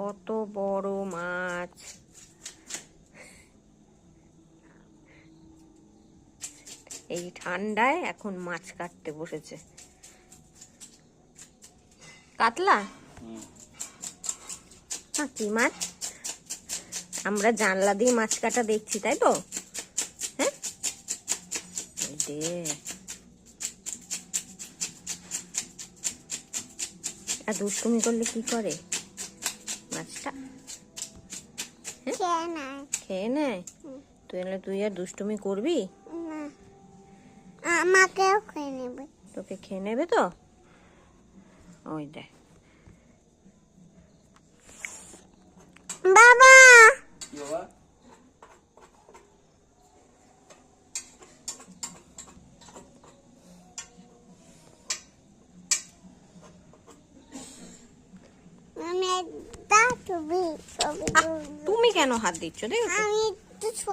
কত বড় মাছ। এই ঠান্ডায় এখন মাছ কাটতে বসেছে। কাতলা? কি মাছ? আমরা জানলা দিয়ে মাছ কাটা দেখছি, তাই তো? হ্যাঁ, আর দুষ্টুমি করলে কি করে মাছটা? খেয়ে নেয়। তুই আর দুষ্টুমি করবি? আমাকেও খেয়ে নেবে। তোকে খেয়ে নেবে তো? ওই দেখ বাবা। তুমি কেন হাত দিচ্ছ? দেখো আমি